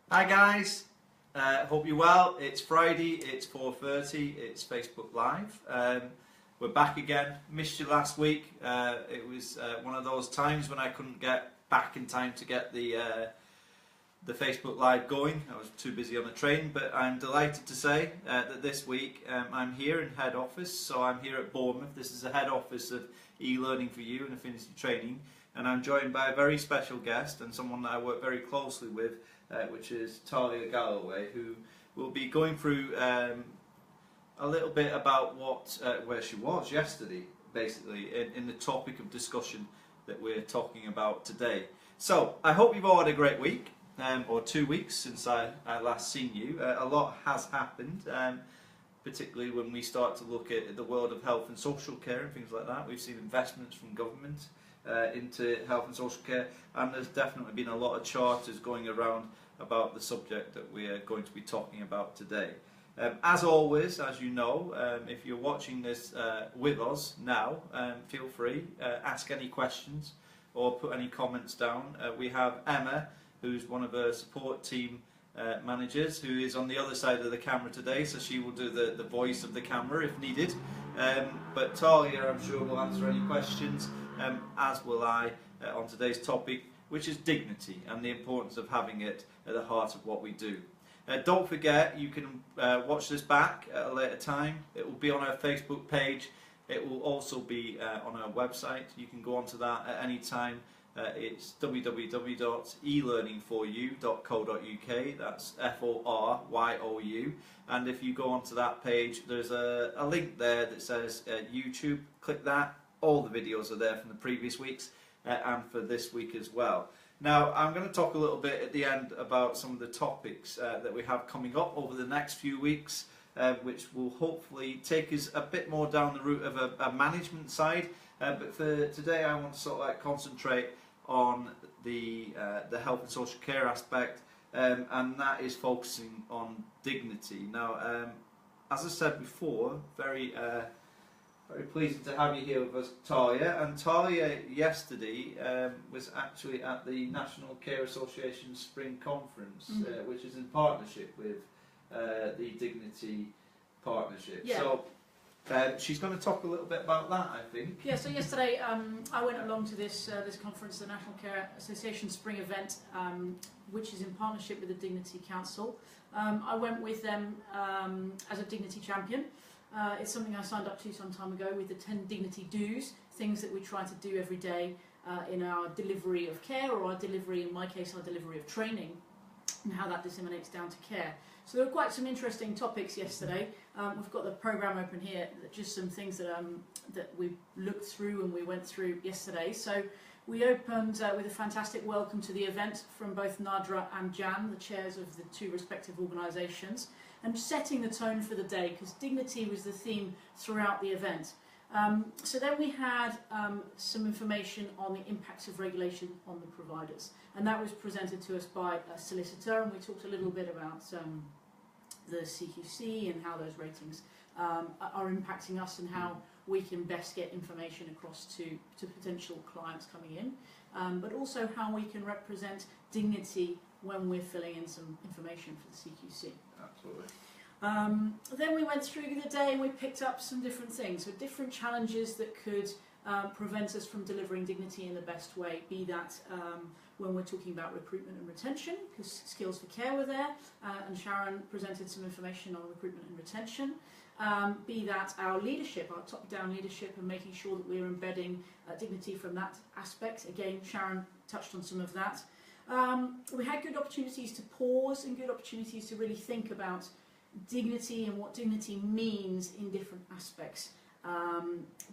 Hi guys, hope you're well. It's Friday, it's 4:30, it's Facebook Live. We're back again. Missed you last week. It was one of those times when I couldn't get back in time to get the Facebook Live going. I was too busy on the train, but I'm delighted to say that this week I'm here in head office. So I'm here at Bournemouth. This is the head office of e-learning for you and affinity training, and I'm joined by a very special guest and someone that I work very closely with, which is Thalia Galloway, who will be going through a little bit about where she was yesterday, basically, in the topic of discussion that we're talking about today. So I hope you've all had a great week. Or 2 weeks since I last seen you. A lot has happened, particularly when we start to look at the world of health and social care and things like that. We've seen investments from government into health and social care, and there's definitely been a lot of charters going around about the subject that we are going to be talking about today. As always, as you know, if you're watching this with us now, feel free, ask any questions or put any comments down. We have Emma, who's one of her support team managers, who is on the other side of the camera today, so she will do the voice of the camera if needed. But Thalia, I'm sure, will answer any questions, as will I, on today's topic, which is dignity and the importance of having it at the heart of what we do. Don't forget, you can watch this back at a later time. It will be on our Facebook page. It will also be on our website. You can go onto that at any time. It's www.elearningforyou.co.uk. That's FORYOU. And if you go onto that page, there's a link there that says YouTube. Click that. All the videos are there from the previous weeks and for this week as well. Now, I'm going to talk a little bit at the end about some of the topics that we have coming up over the next few weeks, which will hopefully take us a bit more down the route of a management side. But for today, I want to sort of like concentrate on the health and social care aspect, and that is focusing on dignity. Now, as I said before, very pleased to have you here with us, Thalia. And Thalia yesterday was actually at the National Care Association Spring Conference, which is in partnership with the Dignity Partnership. Yeah. So she's going to talk a little bit about that, I think. Yeah, so yesterday I went along to this conference, the National Care Association Spring event, which is in partnership with the Dignity Council. I went with them as a Dignity champion. It's something I signed up to some time ago with the 10 Dignity Do's, things that we try to do every day in our delivery of care, or our delivery, in my case, our delivery of training, and how that disseminates down to care. So there were quite some interesting topics yesterday. We've got the programme open here, just some things that we looked through and we went through yesterday. So we opened with a fantastic welcome to the event from both Nadra and Jan, the chairs of the two respective organisations, and setting the tone for the day, because dignity was the theme throughout the event. So then we had some information on the impacts of regulation on the providers, and that was presented to us by a solicitor, and we talked a little bit about the CQC and how those ratings are impacting us and how we can best get information across to potential clients coming in, but also how we can represent dignity when we're filling in some information for the CQC. Absolutely. Then we went through the day and we picked up some different things, so different challenges that could prevent us from delivering dignity in the best way, be that when we're talking about recruitment and retention, because Skills for Care were there, and Sharon presented some information on recruitment and retention, be that our leadership, our top-down leadership, and making sure that we're embedding dignity from that aspect. Again, Sharon touched on some of that. We had good opportunities to pause and good opportunities to really think about dignity and what dignity means in different aspects,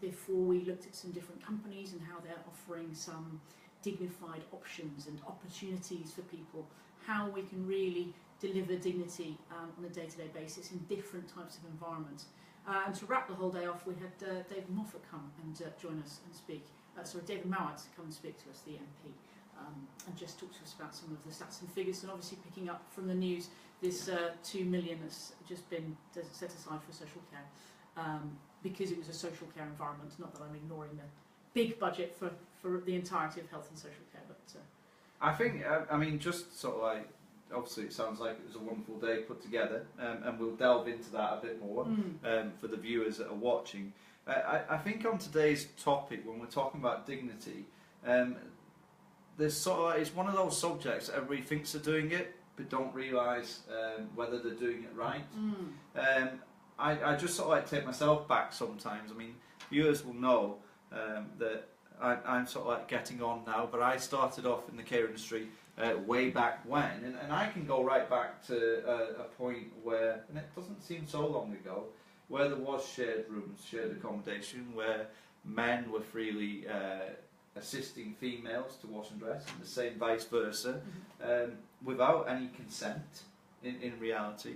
before we looked at some different companies and how they're offering some dignified options and opportunities for people, how we can really deliver dignity on a day-to-day basis in different types of environments. And to wrap the whole day off, we had David Moffat come and join us and speak. David Mowat come and speak to us, the MP, and just talk to us about some of the stats and figures, and obviously picking up from the news this 2 million that's just been set aside for social care, because it was a social care environment. Not that I'm ignoring the big budget for the entirety of health and social care, but I think, I mean, just sort of like obviously it sounds like it was a wonderful day put together, and we'll delve into that a bit more for the viewers that are watching. I think on today's topic, when we're talking about dignity, there's sort of it's one of those subjects that everybody thinks they're doing it, but don't realise whether they're doing it right. I just sort of like take myself back sometimes. I mean, viewers will know that I'm sort of like getting on now, but I started off in the care industry way back when, and I can go right back to a point where, and it doesn't seem so long ago, where there was shared rooms, shared accommodation, where men were freely assisting females to wash and dress, and the same vice versa, without any consent in reality.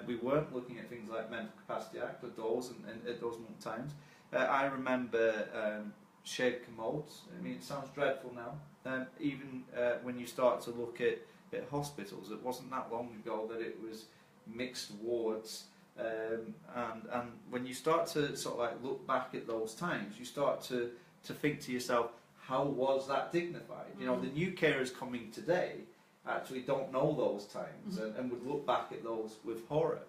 We weren't looking at things like Mental Capacity Act or DOLS and at those times. I remember shared commodes. I mean, it sounds dreadful now. Even when you start to look at hospitals, it wasn't that long ago that it was mixed wards. And when you start to sort of like look back at those times, you start to think to yourself, how was that dignified? You know, the new carers coming today actually don't know those times and would look back at those with horror.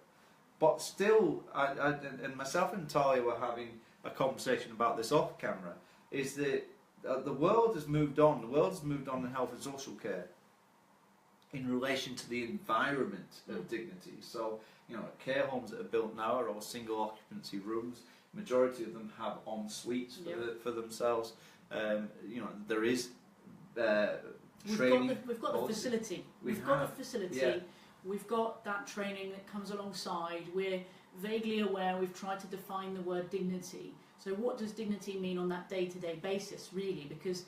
But still, and myself and Thalia were having a conversation about this off camera, is that the world has moved on. The world has moved on in health and social care in relation to the environment of dignity. So, you know, care homes that are built now are all single occupancy rooms. Majority of them have en suites for themselves. You know, there is training. We've got the facility. We've got the facility. Yeah. We've got that training that comes alongside. We're vaguely aware. We've tried to define the word dignity. So what does dignity mean on that day-to-day basis, really? Because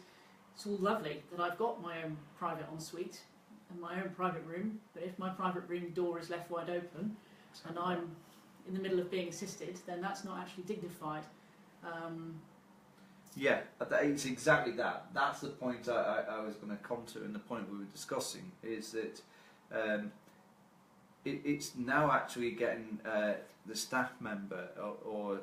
it's all lovely that I've got my own private ensuite and my own private room, but if my private room door is left wide open and I'm in the middle of being assisted, then that's not actually dignified. Yeah, it's exactly that. That's the point I was going to come to, and the point we were discussing is that it's now actually getting the staff member or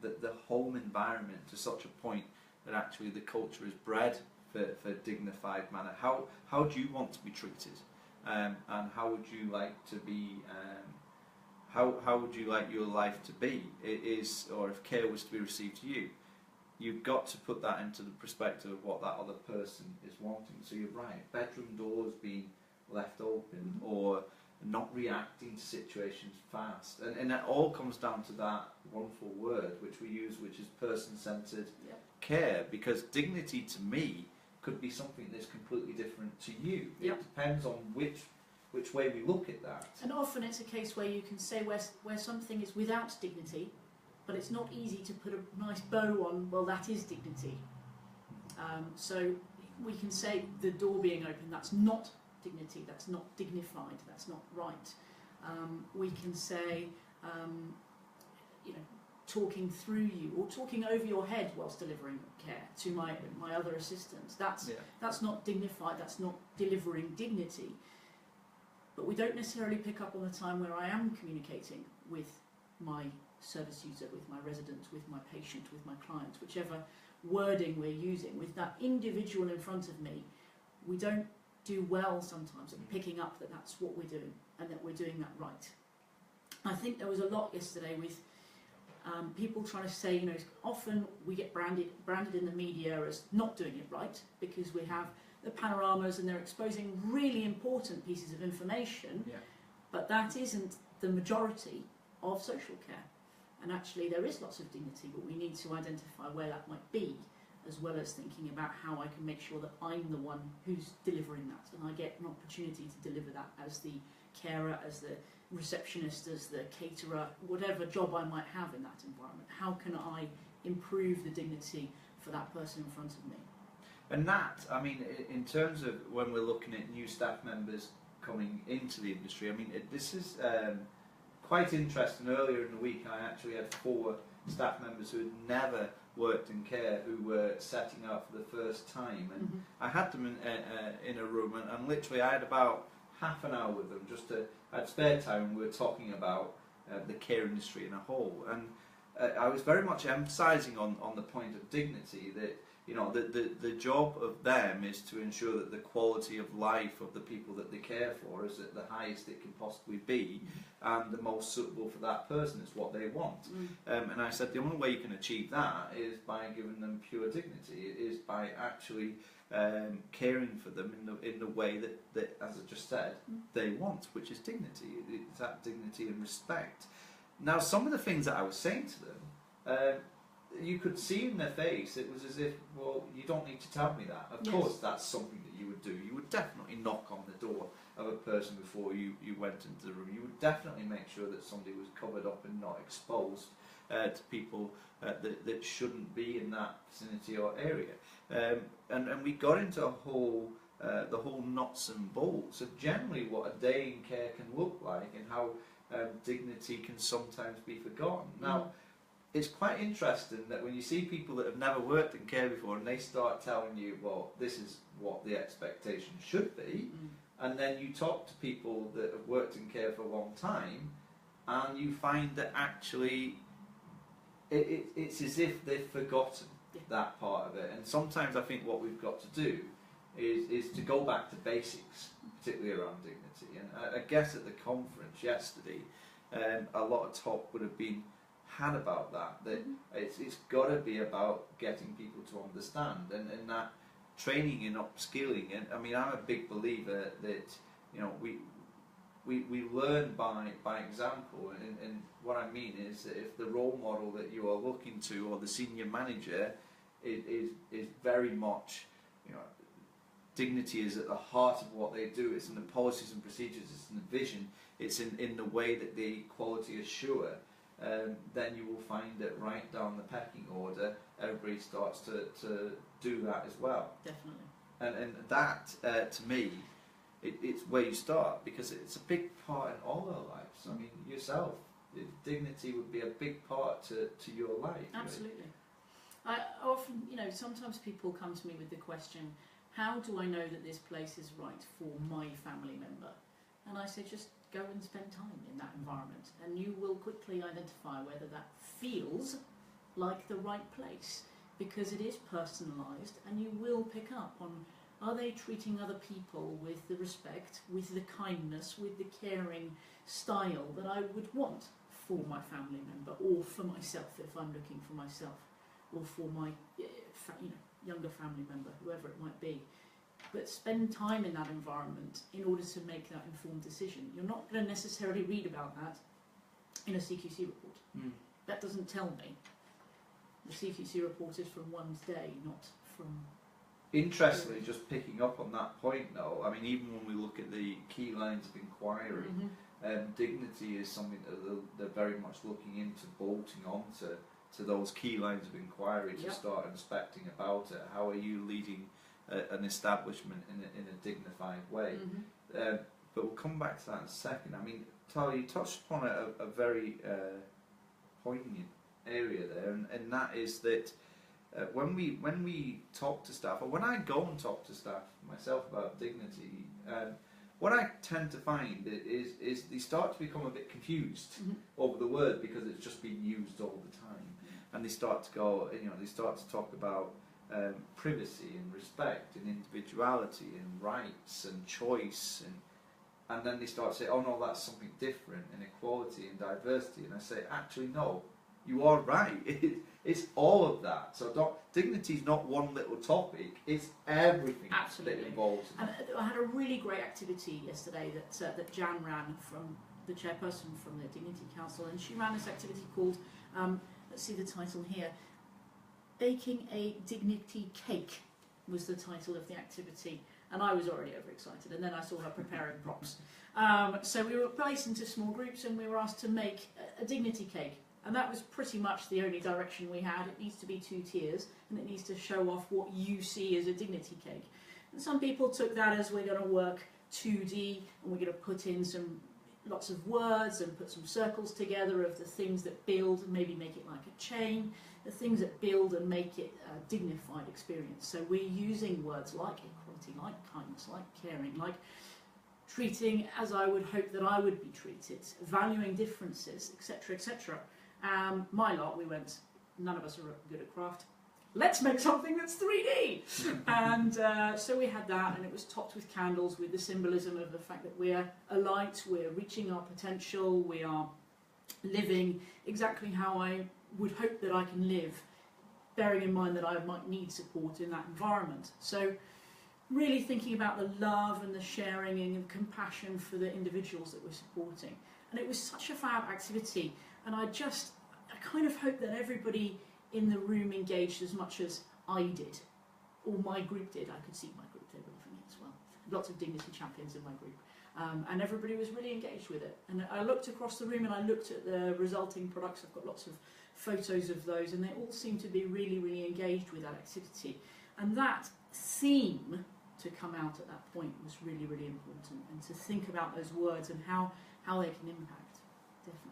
the home environment to such a point that actually the culture is bred for dignified manner. How do you want to be treated, and how would you like to be? How would you like your life to be? It is, or if care was to be received to you, you've got to put that into the perspective of what that other person is wanting. So you're right, bedroom doors being left open or not reacting to situations fast. And it all comes down to that wonderful word which we use, which is person-centred care, because dignity to me could be something that's completely different to you. It depends on which way we look at that. And often it's a case where you can say where something is without dignity, but it's not easy to put a nice bow on, well, that is dignity. So we can say the door being open, that's not dignity, that's not dignified, that's not right. We can say, you know, talking through you or talking over your head whilst delivering care to my other assistants. That's not dignified, that's not delivering dignity. But we don't necessarily pick up on the time where I am communicating with my service user, with my resident, with my patient, with my client, whichever wording we're using, with that individual in front of me. We don't do well sometimes at picking up that that's what we're doing and that we're doing that right. I think there was a lot yesterday with people trying to say, you know, often we get branded in the media as not doing it right because we have the panoramas and they're exposing really important pieces of information, but that isn't the majority of social care. And actually there is lots of dignity, but we need to identify where that might be, as well as thinking about how I can make sure that I'm the one who's delivering that, and I get an opportunity to deliver that as the carer, as the receptionist, as the caterer, whatever job I might have in that environment. How can I improve the dignity for that person in front of me? And that, I mean, in terms of when we're looking at new staff members coming into the industry, I mean, this is quite interesting. Earlier in the week, I actually had 4 staff members who had never worked in care who were setting out for the first time, and I had them in a room, and literally I had about half an hour with them. I had spare time, and we were talking about the care industry in a whole, and I was very much emphasising on the point of dignity, that the job of them is to ensure that the quality of life of the people that they care for is at the highest it can possibly be, and the most suitable for that person is what they want. And I said the only way you can achieve that is by giving them pure dignity. It is by actually caring for them in the way that, as I just said, they want, which is dignity. It's that dignity and respect. Now, some of the things that I was saying to them, you could see in their face, it was as if, well, you don't need to tell me that. Of course, that's something that you would do. You would definitely knock on the door of a person before you went into the room. You would definitely make sure that somebody was covered up and not exposed to people that shouldn't be in that vicinity or area. And we got into the whole nuts and bolts of generally what a day in care can look like and how dignity can sometimes be forgotten. Now, it's quite interesting that when you see people that have never worked in care before and they start telling you, well, this is what the expectation should be, and then you talk to people that have worked in care for a long time and you find that actually it's as if they've forgotten that part of it. And sometimes I think what we've got to do is to go back to basics, particularly around dignity. And I guess at the conference yesterday, a lot of talk would have been had about that it's got to be about getting people to understand and that training and upskilling. And I mean, I'm a big believer that we learn by example, and what I mean is that if the role model that you are looking to or the senior manager is very much, dignity is at the heart of what they do. It's in the policies and procedures, it's in the vision, it's in the way that they quality assure. Then you will find that right down the pecking order, everybody starts to do that as well. Definitely. And that, to me, it's where you start, because it's a big part in all our lives. I mean, yourself, dignity would be a big part to your life. Absolutely. Really. I often, sometimes people come to me with the question, how do I know that this place is right for my family member? And I say, just go and spend time in that environment, and you will quickly identify whether that feels like the right place, because it is personalised, and you will pick up on, are they treating other people with the respect, with the kindness, with the caring style that I would want for my family member, or for myself if I'm looking for myself, or for my younger family member, whoever it might be. But spend time in that environment in order to make that informed decision. You're not going to necessarily read about that in a CQC report. That doesn't tell me. The CQC report is from one's day, not from... Interestingly, just picking up on that point though, I mean, even when we look at the key lines of inquiry, dignity is something that they're very much looking into, bolting onto those key lines of inquiry to start inspecting about it. How are you leading an establishment in a dignified way? But we'll come back to that in a second. I mean, Thalia, you touched upon a very poignant area there, and that is that when we talk to staff, or when I go and talk to staff myself about dignity, what I tend to find is they start to become a bit confused over the word, because it's just being used all the time, and they start to go, they start to talk about privacy and respect and individuality and rights and choice, and then they start to say, oh no, that's something different, and equality and diversity. And I say, actually no, you are right. It's all of that. So dignity is not one little topic, it's everything that involves it. And I had a really great activity yesterday that Jan ran, from the chairperson from the Dignity Council, and she ran this activity called, let's see the title here, Baking a Dignity Cake was the title of the activity, and I was already overexcited, and then I saw her preparing props. So we were placed into small groups, and we were asked to make a dignity cake, and that was pretty much the only direction we had. It needs to be 2 tiers, and it needs to show off what you see as a dignity cake. And some people took that as, we're going to work 2D, and we're going to put in lots of words and put some circles together of the things that build, and maybe make it like a chain, the things that build and make it a dignified experience. So we're using words like equality, like kindness, like caring, like treating as I would hope that I would be treated, valuing differences, etc., etc. My lot, we went, none of us are good at craft. let's make something that's 3D. And so we had that, and it was topped with candles with the symbolism of the fact that we're alight, we're reaching our potential, we are living exactly how I would hope that I can live, bearing in mind that I might need support in that environment. So really thinking about the love and the sharing and compassion for the individuals that we're supporting. And it was such a fab activity, and I kind of hope that everybody in the room engaged as much as I did, or my group did. I could see my group, they were loving it as well. Lots of dignity champions in my group. And everybody was really engaged with it. And I looked across the room and I looked at the resulting products. I've got lots of photos of those, and they all seem to be really, really engaged with that activity. And that theme to come out at that point was really, really important, and to think about those words and how they can impact, definitely.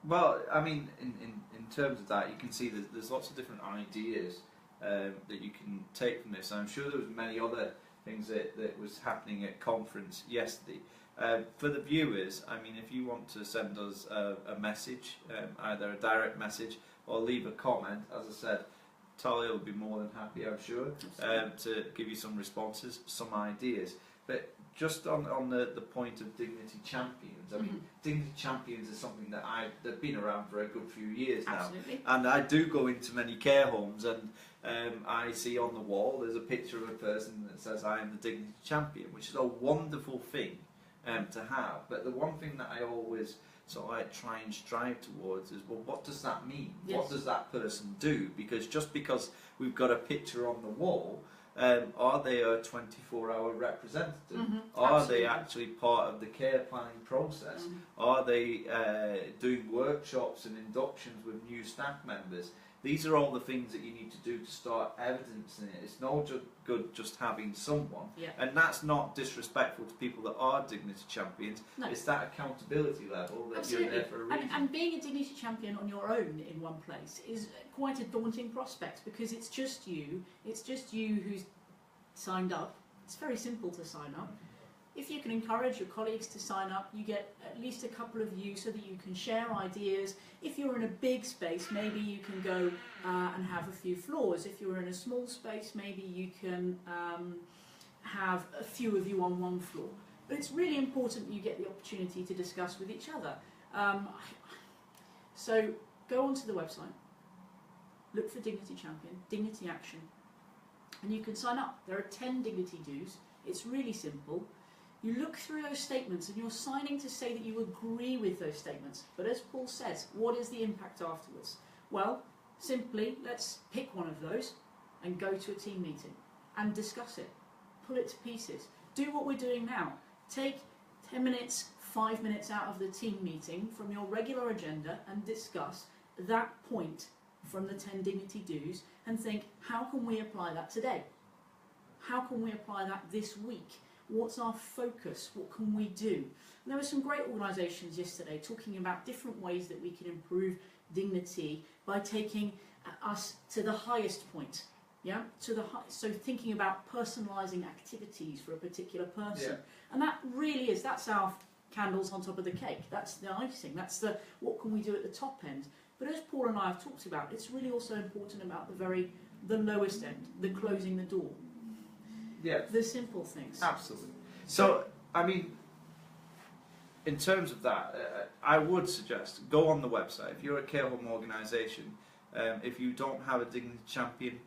Well, I mean, in terms of that, you can see that there's lots of different ideas that you can take from this. I'm sure there was many other things that was happening at conference yesterday. For the viewers, I mean, if you want to send us a message, either a direct message or leave a comment, as I said, Thalia will be more than happy, I'm sure, to give you some responses, some ideas. But just on the point of Dignity Champions, I mean, Dignity Champions is something that they've been around for a good few years now. Absolutely. And I do go into many care homes, and I see on the wall there's a picture of a person that says, I am the Dignity Champion, which is a wonderful thing to have. But the one thing that I always sort of like try and strive towards is, well, what does that mean? Yes. What does that person do? Because just because we've got a picture on the wall, are they a 24-hour representative? Are Absolutely. they actually part of the care planning process? Are they doing workshops and inductions with new staff members? These are all the things that you need to do to start evidencing it. It's not good just having someone. Yeah. And that's not disrespectful to people that are Dignity Champions. No. It's that accountability level that Absolutely. you're there for a reason. And being a Dignity Champion on your own in one place is quite a daunting prospect, because it's just you who's signed up. It's very simple to sign up. If you can encourage your colleagues to sign up, you get at least a couple of you so that you can share ideas. If you're in a big space, maybe you can go and have a few floors. If you're in a small space, maybe you can have a few of you on one floor. But it's really important you get the opportunity to discuss with each other. So go onto the website, look for Dignity Champion, Dignity Action, and you can sign up. There are 10 dignity dues. It's really simple. You look through those statements and you're signing to say that you agree with those statements. But as Paul says, what is the impact afterwards? Well, simply let's pick one of those and go to a team meeting and discuss it. Pull it to pieces. Do what we're doing now. Take 10 minutes, 5 minutes out of the team meeting from your regular agenda and discuss that point from the 10 dignity dues and think, how can we apply that today? How can we apply that this week? What's our focus? What can we do? And there were some great organisations yesterday talking about different ways that we can improve dignity by taking us to the highest point. Yeah, so thinking about personalising activities for a particular person, and that really is, that's our candles on top of the cake. That's the icing. That's the what can we do at the top end. But as Paul and I have talked about, it's really also important about the lowest end, the closing the door. Yeah. The simple things. Absolutely. So, I mean, in terms of that, I would suggest go on the website. If you're a care home organisation, if you don't have a Dignity Champion,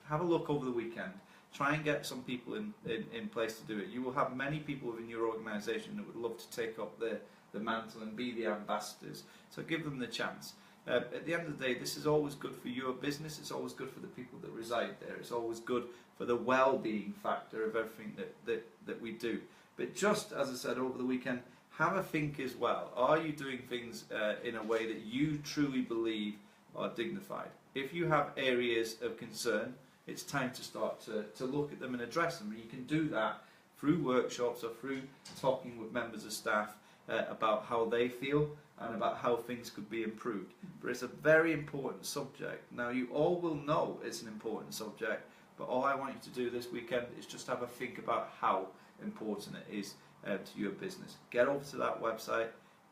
have a look over the weekend. Try and get some people in place to do it. You will have many people within your organisation that would love to take up the mantle and be the ambassadors. So give them the chance. At the end of the day, this is always good for your business. It's always good for the people that reside there. It's always good for the well-being factor of everything that we do. But just as I said over the weekend, have a think as well. Are you doing things in a way that you truly believe are dignified? If you have areas of concern, it's time to start to look at them and address them. And you can do that through workshops or through talking with members of staff about how they feel and about how things could be improved. But it's a very important subject. Now, you all will know it's an important subject, but all I want you to do this weekend is just have a think about how important it is to your business. Get over to that website,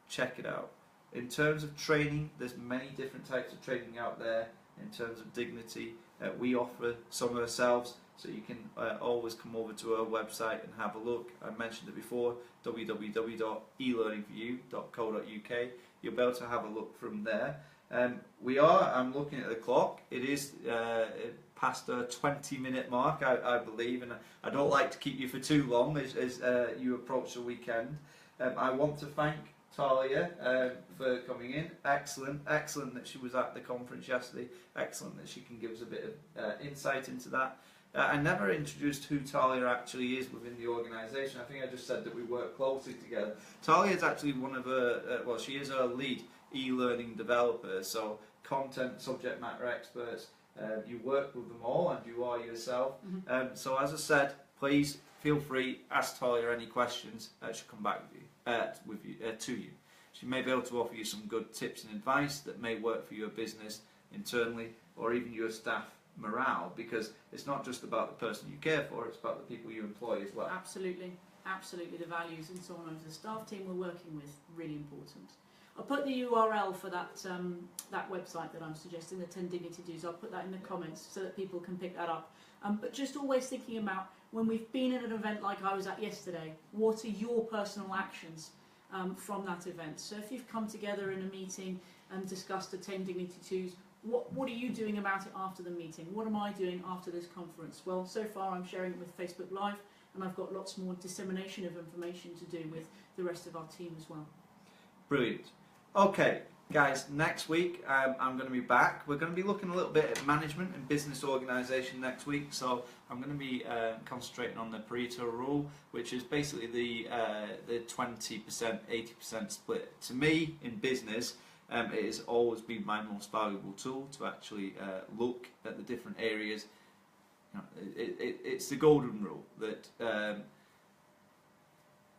check it out. In terms of training, there's many different types of training out there. in terms of dignity. We offer some ourselves, so you can always come over to our website and have a look. I mentioned it before, www.elearningforyou.co.uk. You'll be able to have a look from there. I'm looking at the clock, it is past a 20-minute mark, I believe, and I don't like to keep you for too long as you approach the weekend. I want to thank Thalia for coming in. Excellent that she was at the conference yesterday. Excellent that she can give us a bit of insight into that. I never introduced who Thalia actually is within the organisation. I think I just said that we work closely together. Thalia is actually one of her, she is our lead e-learning developer, so content subject matter experts. You work with them all, and you are yourself. So as I said, please feel free, ask Thalia any questions. She'll come back to you. She may be able to offer you some good tips and advice that may work for your business internally, or even your staff morale, because it's not just about the person you care for, it's about the people you employ as well. Absolutely, the values and so on of the staff team we're working with, really important. I'll put the URL for that website that I'm suggesting, the 10 Dignity Do's. I'll put that in the comments so that people can pick that up. But just always thinking about, when we've been at an event like I was at yesterday, what are your personal actions from that event? So if you've come together in a meeting and discussed the 10 Dignity Do's, what are you doing about it after the meeting? What am I doing after this conference? Well, so far I'm sharing it with Facebook Live, and I've got lots more dissemination of information to do with the rest of our team as well. Brilliant. Okay, guys, next week I'm going to be back. We're going to be looking a little bit at management and business organisation next week. So I'm going to be concentrating on the Pareto rule, which is basically the 20%, 80% split. To me, in business, it has always been my most valuable tool to actually look at the different areas. You know, it's the golden rule that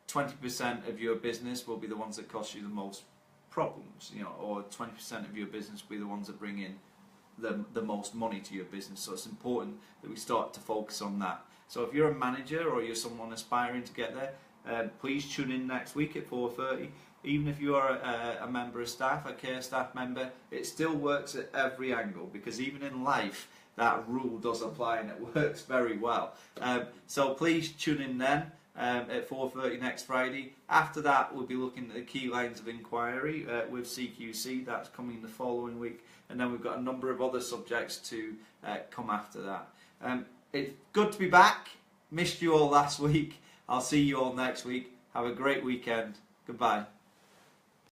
20% of your business will be the ones that cost you the most problems, or 20% of your business will be the ones that bring in the most money to your business. So it's important that we start to focus on that. So if you're a manager or you're someone aspiring to get there, please tune in next week at 4:30. Even if you are a member of staff, a care staff member, it still works at every angle, because even in life that rule does apply and it works very well. So please tune in then. At 4:30 next Friday. After that, we'll be looking at the key lines of inquiry with CQC. That's coming the following week, and then we've got a number of other subjects to come after that. It's good to be back. Missed you all last week. I'll see you all next week. Have a great weekend. Goodbye.